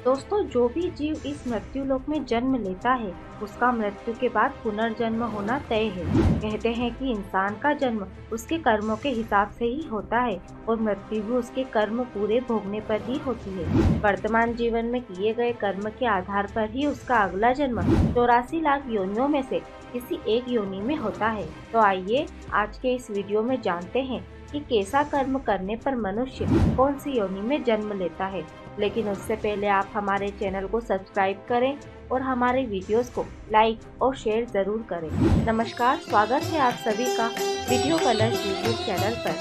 दोस्तों, जो भी जीव इस मृत्यु लोक में जन्म लेता है उसका मृत्यु के बाद पुनर्जन्म होना तय है। कहते हैं कि इंसान का जन्म उसके कर्मों के हिसाब से ही होता है और मृत्यु भी उसके कर्म पूरे भोगने पर ही होती है। वर्तमान जीवन में किए गए कर्म के आधार पर ही उसका अगला जन्म 84 लाख योनियों में से किसी एक योनि में होता है। तो आइए आज के इस वीडियो में जानते हैं कि कैसा कर्म करने पर मनुष्य कौन सी योनि में जन्म लेता है। लेकिन उससे पहले आप हमारे चैनल को सब्सक्राइब करें और हमारे वीडियोस को लाइक और शेयर जरूर करें। नमस्कार, स्वागत है आप सभी का वीडियो कलर्स यूट्यूब चैनल पर।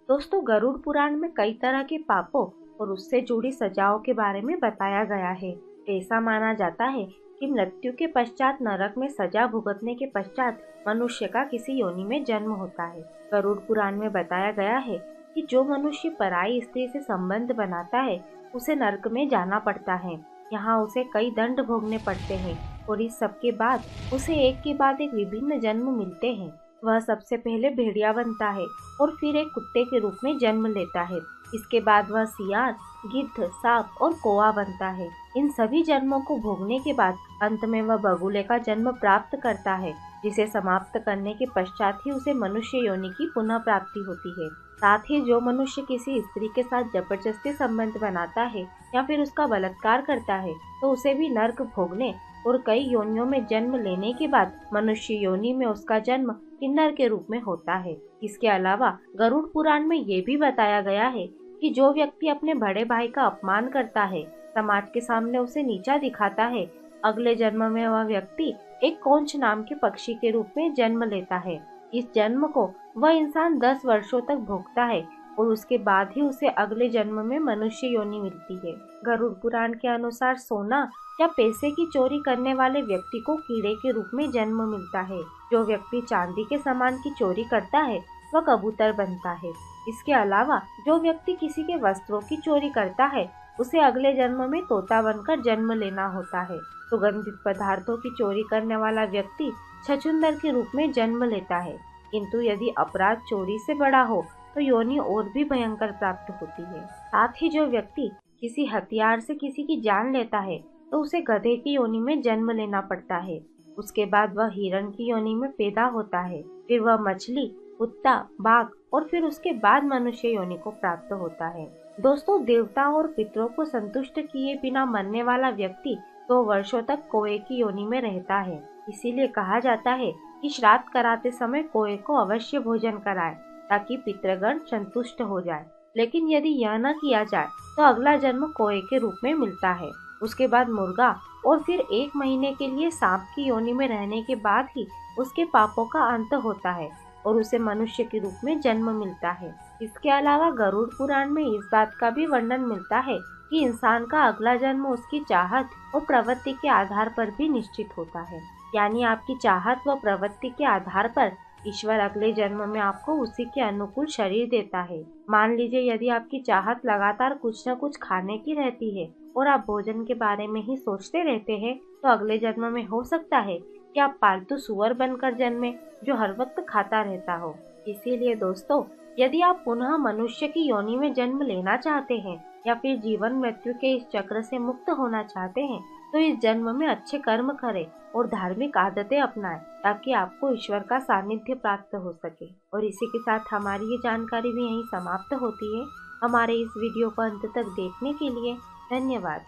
दोस्तों, गरुड़ पुराण में कई तरह के पापों और उससे जुड़ी सजाओं के बारे में बताया गया है। ऐसा माना जाता है कि मृत्यु के पश्चात नरक में सजा भुगतने के पश्चात मनुष्य का किसी योनि में जन्म होता है। गरुड़ पुराण में बताया गया है कि जो मनुष्य पराई स्त्री से संबंध बनाता है उसे नरक में जाना पड़ता है। यहाँ उसे कई दंड भोगने पड़ते हैं और इस सब के बाद उसे एक के बाद एक विभिन्न जन्म मिलते हैं। वह सबसे पहले भेड़िया बनता है और फिर एक कुत्ते के रूप में जन्म लेता है। इसके बाद वह सियार, गिद्ध, सांप और कौवा बनता है। इन सभी जन्मों को भोगने के बाद अंत में वह बगुले का जन्म प्राप्त करता है, जिसे समाप्त करने के पश्चात ही उसे मनुष्य योनि की पुनः प्राप्ति होती है। साथ ही जो मनुष्य किसी स्त्री के साथ जबरदस्ती संबंध बनाता है या फिर उसका बलात्कार करता है तो उसे भी नरक भोगने और कई योनियों में जन्म लेने के बाद मनुष्य योनि में उसका जन्म किन्नर के रूप में होता है। इसके अलावा गरुड़ पुराण में ये भी बताया गया है कि जो व्यक्ति अपने बड़े भाई का अपमान करता है, समाज के सामने उसे नीचा दिखाता है, अगले जन्म में वह व्यक्ति एक कौंच नाम के पक्षी के रूप में जन्म लेता है। इस जन्म को वह इंसान 10 वर्षों तक भोगता है और उसके बाद ही उसे अगले जन्म में मनुष्य योनि मिलती है। गरुड़ पुराण के अनुसार सोना या पैसे की चोरी करने वाले व्यक्ति को कीड़े के रूप में जन्म मिलता है। जो व्यक्ति चांदी के सामान की चोरी करता है वह कबूतर बनता है। इसके अलावा जो व्यक्ति किसी के वस्त्रों की चोरी करता है उसे अगले जन्म में तोता बनकर जन्म लेना होता है। सुगंधित पदार्थों की चोरी करने वाला व्यक्ति छछूंदर के रूप में जन्म लेता है। किंतु यदि अपराध चोरी से बड़ा हो तो योनि और भी भयंकर प्राप्त होती है। साथ ही जो व्यक्ति किसी हथियार से किसी की जान लेता है तो उसे गधे की योनि में जन्म लेना पड़ता है। उसके बाद वह हिरण की योनि में पैदा होता है, फिर वह मछली, कुत्ता, बाघ और फिर उसके बाद मनुष्य योनि को प्राप्त होता है। दोस्तों, देवताओं और पितरों को संतुष्ट किए बिना मरने वाला व्यक्ति 2 वर्षों तक कौवे की योनि में रहता है। इसीलिए कहा जाता है कि श्राद्ध कराते समय कौवे को अवश्य भोजन कराएं ताकि पितृगण संतुष्ट हो जाए। लेकिन यदि यह न किया जाए तो अगला जन्म कौवे के रूप में मिलता है। उसके बाद मुर्गा और फिर 1 महीने के लिए सांप की योनि में रहने के बाद ही उसके पापों का अंत होता है और उसे मनुष्य के रूप में जन्म मिलता है। इसके अलावा गरुड़ पुराण में इस बात का भी वर्णन मिलता है कि इंसान का अगला जन्म उसकी चाहत और प्रवृत्ति के आधार पर भी निश्चित होता है। यानी आपकी चाहत व प्रवृत्ति के आधार पर ईश्वर अगले जन्म में आपको उसी के अनुकूल शरीर देता है। मान लीजिए यदि आपकी चाहत लगातार कुछ न कुछ खाने की रहती है और आप भोजन के बारे में ही सोचते रहते हैं तो अगले जन्म में हो सकता है कि आप पालतू सुअर बनकर जन्मे जो हर वक्त खाता रहता हो। इसीलिए दोस्तों, यदि आप पुनः मनुष्य की योनि में जन्म लेना चाहते हैं या फिर जीवन मृत्यु के इस चक्र से मुक्त होना चाहते हैं तो इस जन्म में अच्छे कर्म करें और धार्मिक आदतें अपनाएं ताकि आपको ईश्वर का सानिध्य प्राप्त हो सके। और इसी के साथ हमारी ये जानकारी भी यहीं समाप्त होती है। हमारे इस वीडियो को अंत तक देखने के लिए धन्यवाद।